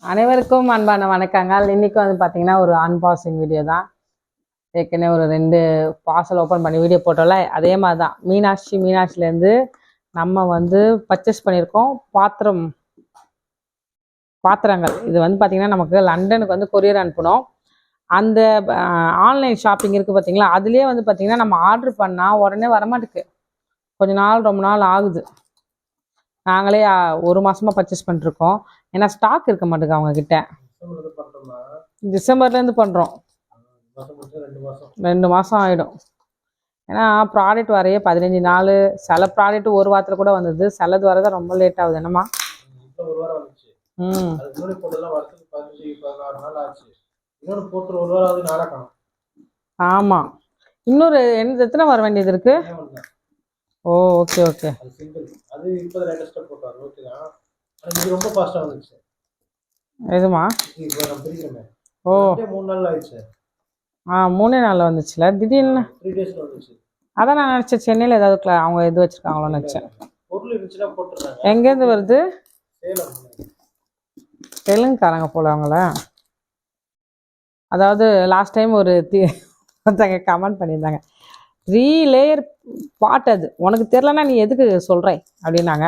அனைவருக்கும் அன்பான வணக்கங்கள். இன்னைக்கு வந்து பார்த்தீங்கன்னா ஒரு அன்பாக்சிங் வீடியோ தான். ஏற்கனவே ஒரு 2 பார்சல் ஓப்பன் பண்ணி வீடியோ போட்டோம்ல, அதே மாதிரி தான் மீனாட்சிலேருந்து நம்ம வந்து பர்ச்சேஸ் பண்ணியிருக்கோம் பாத்திரங்கள். இது வந்து பார்த்தீங்கன்னா நமக்கு லண்டனுக்கு வந்து கொரியர் அனுப்பணும். அந்த ஆன்லைன் ஷாப்பிங் இருக்குது பார்த்தீங்களா, அதுலேயே வந்து பார்த்தீங்கன்னா நம்ம ஆர்டர் பண்ணால் உடனே வரமாட்டேக்கு. ரொம்ப நாள் ஆகுது. நாங்களே 1 மாதமாக பர்ச்சேஸ் பண்ணிருக்கோம். ஏன்னா ஸ்டாக் இருக்க மாட்டேங்குது அவங்கக்கிட்ட. டிசம்பர்லேருந்து பண்ணுறோம். 2 மாதம் ஆகிடும். ஏன்னா ப்ராடக்ட் வரைய 15 நாள், சில ப்ராடக்ட் ஒரு வாரத்தில் கூட வந்தது, சிலது வரதான் ரொம்ப லேட் ஆகுது. என்னம்மா? ஆமாம், இன்னொரு எத்தனை வர வேண்டியது இருக்கு? ஓ, ஓகே ஓகே. எதுமா? ஓ, 3 நாளில் வந்துச்சுல திடீர்னு. அதான் நான் நினச்சேன் சென்னையில் ஏதாவது அவங்க இது வச்சுருக்காங்களோன்னு நினச்சேன். எங்கேருந்து வருது? தெலுங்குக்காரங்க போல அவங்கள. அதாவது லாஸ்ட் டைம் ஒருத்தங்க கமெண்ட் பண்ணியிருந்தாங்க, 3 லேயர் பாட், அது உனக்கு தெரிலன்னா நீ எதுக்கு சொல்கிற அப்படின்னாங்க.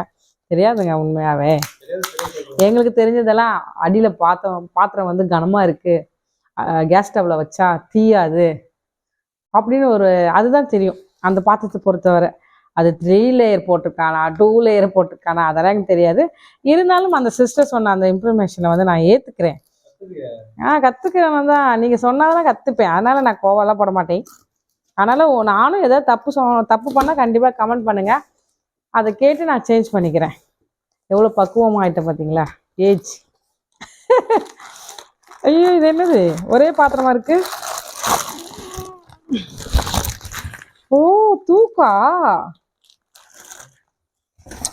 தெரியாதுங்க, உண்மையாகவே எங்களுக்கு தெரிஞ்சதெல்லாம் அடியில் பாத்திரம் வந்து கனமாக இருக்குது, கேஸ் ஸ்டவ்வில் வச்சா தீயாது அப்படின்னு அதுதான் தெரியும். அந்த பாத்திரத்தை பொறுத்தவரை அது 3 லேயர் போட்டிருக்கானா 2 லேயர் போட்டிருக்கானா அதெல்லாம் எனக்கு தெரியாது. இருந்தாலும் அந்த சிஸ்டர் சொன்ன அந்த இன்ஃபர்மேஷனை வந்து நான் ஏற்றுக்கிறேன். கற்றுக்கிறேன் தான். நீங்கள் சொன்னாதான் கற்றுப்பேன். அதனால் நான் கோவம்லாம் போட மாட்டேன். அதனால் நானும் ஏதாவது தப்பு பண்ணால் கண்டிப்பாக கமெண்ட் பண்ணுங்கள். அதை கேட்டு நான் சேஞ்ச் பண்ணிக்கிறேன். எவ்வளோ பக்குவமாக ஆகிட்டேன் பார்த்தீங்களா, ஏஜ். ஐயோ, இது என்னது ஒரே பாத்திரமா இருக்கு? ஓ, தூக்கா.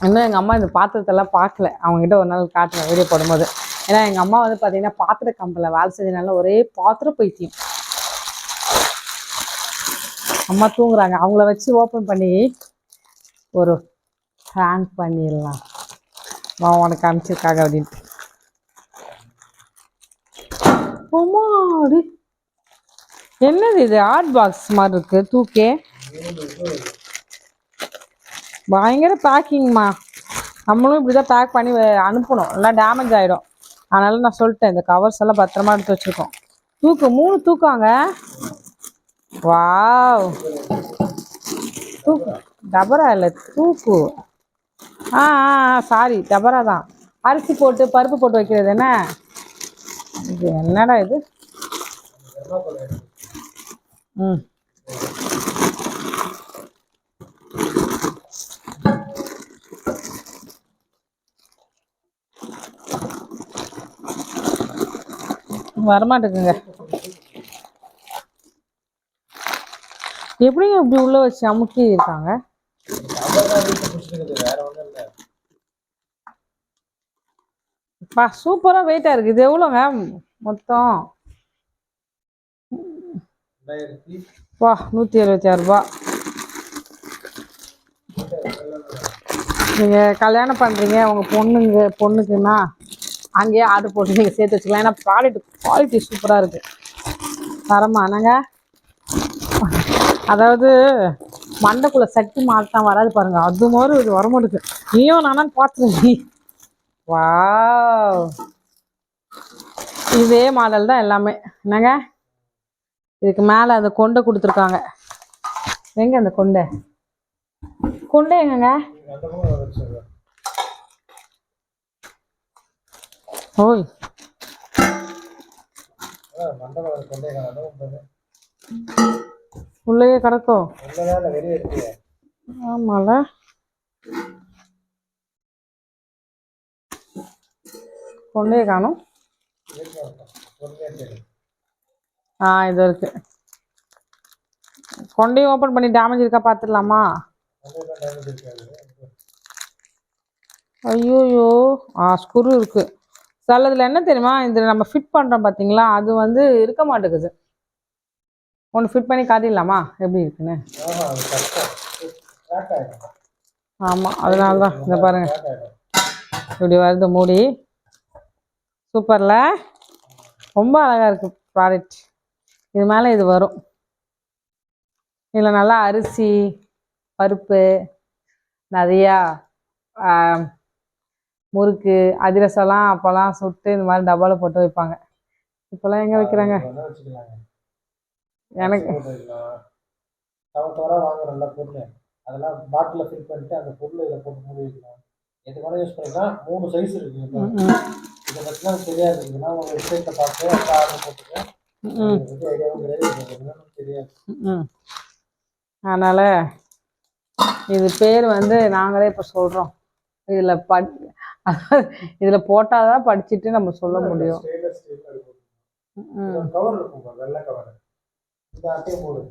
இன்னும் எங்கள் அம்மா இந்த பாத்திரத்தெல்லாம் பார்க்கல. அவங்ககிட்ட ஒரு நாள் காட்டுறேன் வீடியோ போடும்போது. ஏன்னா எங்கள் அம்மா வந்து பார்த்தீங்கன்னா பாத்திர கம்பெனியில் வேலை செஞ்சதுனால ஒரே பாத்திர பைத்தியம். அம்மா தூங்குறாங்க. அவங்கள வச்சு ஓப்பன் பண்ணி ஒரு ஹேண்ட் பண்ணிடலாம். உனக்கு அனுப்பிச்சிருக்காங்க அப்படின்ட்டு. அம்மாடி, என்னது இது? ஆர்ட் பாக்ஸ் மாதிரி இருக்கு. தூக்கே பயங்கர பேக்கிங்மா. நம்மளும் இப்படிதான் பேக் பண்ணி அனுப்பணும், எல்லாம் டேமேஜ் ஆகிடும். அதனால நான் சொல்லிட்டேன், இந்த கவர்ஸ் எல்லாம் பத்திரமா எடுத்து வச்சுருக்கோம். 3 தூக்காங்க. வாவ், தூக்கு. டபரா இல்லை, தூக்கு. சாரி, டபரா தான். அரிசி போட்டு பருப்பு போட்டு வைக்கிறது என்ன இது? என்னடா இது? வரமாட்டேங்குங்க. எப்படிங்க இப்படி உள்ள வச்சு அமுக்கி இருக்காங்க? சூப்பரா வெயிட்டா இருக்கு. இது எவ்வளோங்க மொத்தம்? 176 ரூபா. நீங்க கல்யாணம் பண்றீங்க உங்க பொண்ணுக்குன்னா அங்கேயே ஆர்டர் போட்டு நீங்க சேர்த்து வச்சுக்கலாம். ஏன்னா ப்ராடக்ட் குவாலிட்டி சூப்பரா இருக்கு, தரமா. என்னங்க, அதாவது மண்டைக்குள்ள சட்டி மாட்டான் வராது பாருங்க, அது மாதிரி இது வரமாட்டுக்கு. நீயும் நானும் பார்த்துருக்கேன். வா, இதே மாடல் தான் எல்லாமே. என்னங்க, இதுக்கு மேலே அந்த கொண்டை கொடுத்துருக்காங்க. எங்க அந்த கொண்டை எங்கங்க? ஓய், உள்ளே கிடக்கும். ஆமால, கொண்டே காணும். இது இருக்கு. கொண்டையும் ஓப்பன் பண்ணி டேமேஜ் இருக்கா பார்த்துடலாமா? ஐயோயோ, ஸ்க்ரூ இருக்கு. சிலதுல என்ன தெரியுமா, இதில் நம்ம ஃபிட் பண்ணுறோம் பார்த்தீங்களா, அது வந்து இருக்க மாட்டேங்குது. ஒன்று ஃபிட் பண்ணி காட்டிடலாமா எப்படி இருக்குன்னு? ஆமாம், அதனால தான். இந்த பாருங்க, இப்படி வருது மூடி. சூப்பர்ல, ரொம்ப அழகாக இருக்குது ப்ராடக்ட். இது மேலே இது வரும். இதில் நல்லா அரிசி பருப்பு நிறையா முறுக்கு அதிரசம்லாம் அப்போல்லாம் சுட்டு இந்த மாதிரி டப்பாவில் போட்டு வைப்பாங்க. இப்போல்லாம் எங்கே வைக்கிறாங்க? எனக்கு வாங்குறோம்ல பொருள், அதெல்லாம் பாட்டில் ஃபில் பண்ணிட்டு அந்த பொருள் இதை போட்டு மூடி வைக்கலாம். எது வேணால் யூஸ் பண்ணிக்கலாம். 3 சைஸ் இருக்குது. இதை பற்றிலாம் தெரியாது. இதெல்லாம் ஒரு வெப்சைட்டில் பார்த்து அப்போ ஆர்டர் போட்டுருக்கேன். ஐடியாவும் கிடையாது, தெரியாது. அதனால் இது பேர் வந்து நாங்களே இப்போ சொல்கிறோம். இதில் போட்டால் தான் படிச்சுட்டு நம்ம சொல்ல முடியும். கவர் இருக்கும், வெள்ளை கவர். இந்த அட்டையை போடு,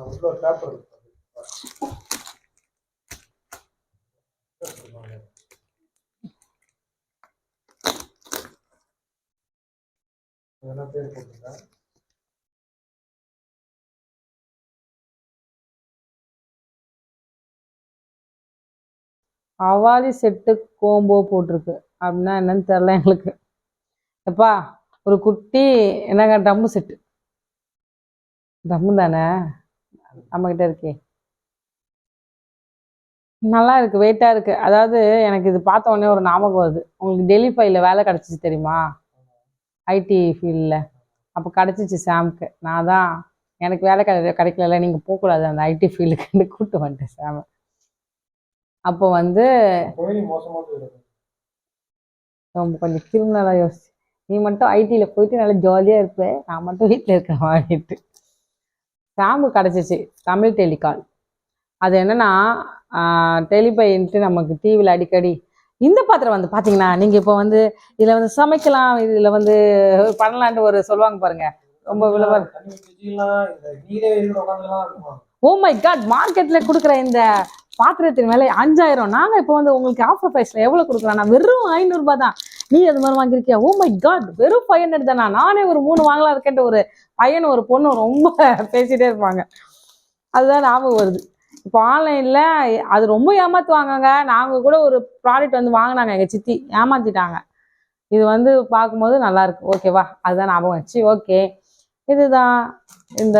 உள்ள ஒரு பேப்பர் இருக்கு. பேர் போட்டுருங்க. அவாலி செட்டு கோம்போ போட்டிருக்கு. அப்படின்னா என்னன்னு தெரில எங்களுக்கு. எப்பா ஒரு குட்டி என்னங்க ட்ரம்மு செட்டு, ட்ரம்மு தானே நம்மக்கிட்ட இருக்கே. நல்லா இருக்குது, வெயிட்டாக இருக்குது. அதாவது எனக்கு இது பார்த்த உடனே ஒரு ஞாபகம் வருது. உங்களுக்கு டெலிஃபைல வேலை கிடச்சிச்சு தெரியுமா? ஐடி ஃபீல்டில் அப்போ கிடச்சிச்சு சாமுக்கு. நான் தான் எனக்கு வேலை கிடைக்கல, நீங்கள் போகக்கூடாது அந்த ஐடி ஃபீல்டுக்கு கூப்பிட்டு வந்துட்டேன் சாம. அப்போ வந்து கொஞ்சம் கிரிமினலாக யோசிச்சு, நீ மட்டும் ஐடியில் போயிட்டு நல்லா ஜாலியாக இருப்பேன், நான் மட்டும் வீட்டில் இருக்கேன் அப்படின்ட்டு. சாமு கிடச்சிச்சு தமிழ் டெலிகால். அது என்னென்னா டெலிபைன்ட்டு நமக்கு டிவியில் அடிக்கடி இந்த பாத்திரம் வந்து பார்த்தீங்கன்னா நீங்கள் இப்போ வந்து இதில் வந்து சமைக்கலாம், இதில் வந்து பண்ணலான்ட்டு ஒரு சொல்லுவாங்க பாருங்க, ரொம்ப விளம்பரம். ஓ மை காட், மார்க்கெட்டில் கொடுக்குற இந்த பாத்திரத்தின் விலை 5000. நாங்கள் இப்போ வந்து உங்களுக்கு ஆஃபர் ப்ரைஸில் எவ்வளோ கொடுக்குறோம்? நான் வெறும் 500 ரூபாய் தான். நீ அது மாதிரி வாங்கியிருக்கியா? ஓ மை காட், வெறும் 500 தானா? நானே ஒரு 3 வாங்கலாம் இருக்கேன்ட்டு ஒரு பையன் ஒரு பொண்ணு ரொம்ப பேசிகிட்டே இருப்பாங்க. அதுதான் ஞாபகம் வருது. இப்போ ஆன்லைனில் அது ரொம்ப ஏமாற்றுவாங்கங்க. நாங்கள் கூட ஒரு ப்ராடக்ட் வந்து வாங்கினாங்க, எங்கள் சித்தி ஏமாற்றிட்டாங்க. இது வந்து பார்க்கும்போது நல்லாயிருக்கு, ஓகேவா? அதுதான் ஞாபகம் வச்சு. ஓகே, இதுதான் இந்த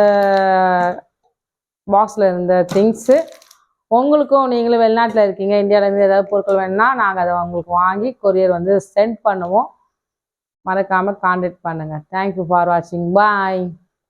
பாக்ஸில் இருந்த திங்ஸு. உங்களுக்கும் நீங்களும் வெளிநாட்டில் இருக்கீங்க, இந்தியாவிலேருந்து ஏதாவது பொருட்கள் வேணுன்னா நாங்கள் அதை உங்களுக்கு வாங்கி கொரியர் வந்து சென்ட் பண்ணுவோம். மறக்காமல் கான்டாக்ட் பண்ணுங்கள். தேங்க்யூ ஃபார் வாட்சிங். பாய்.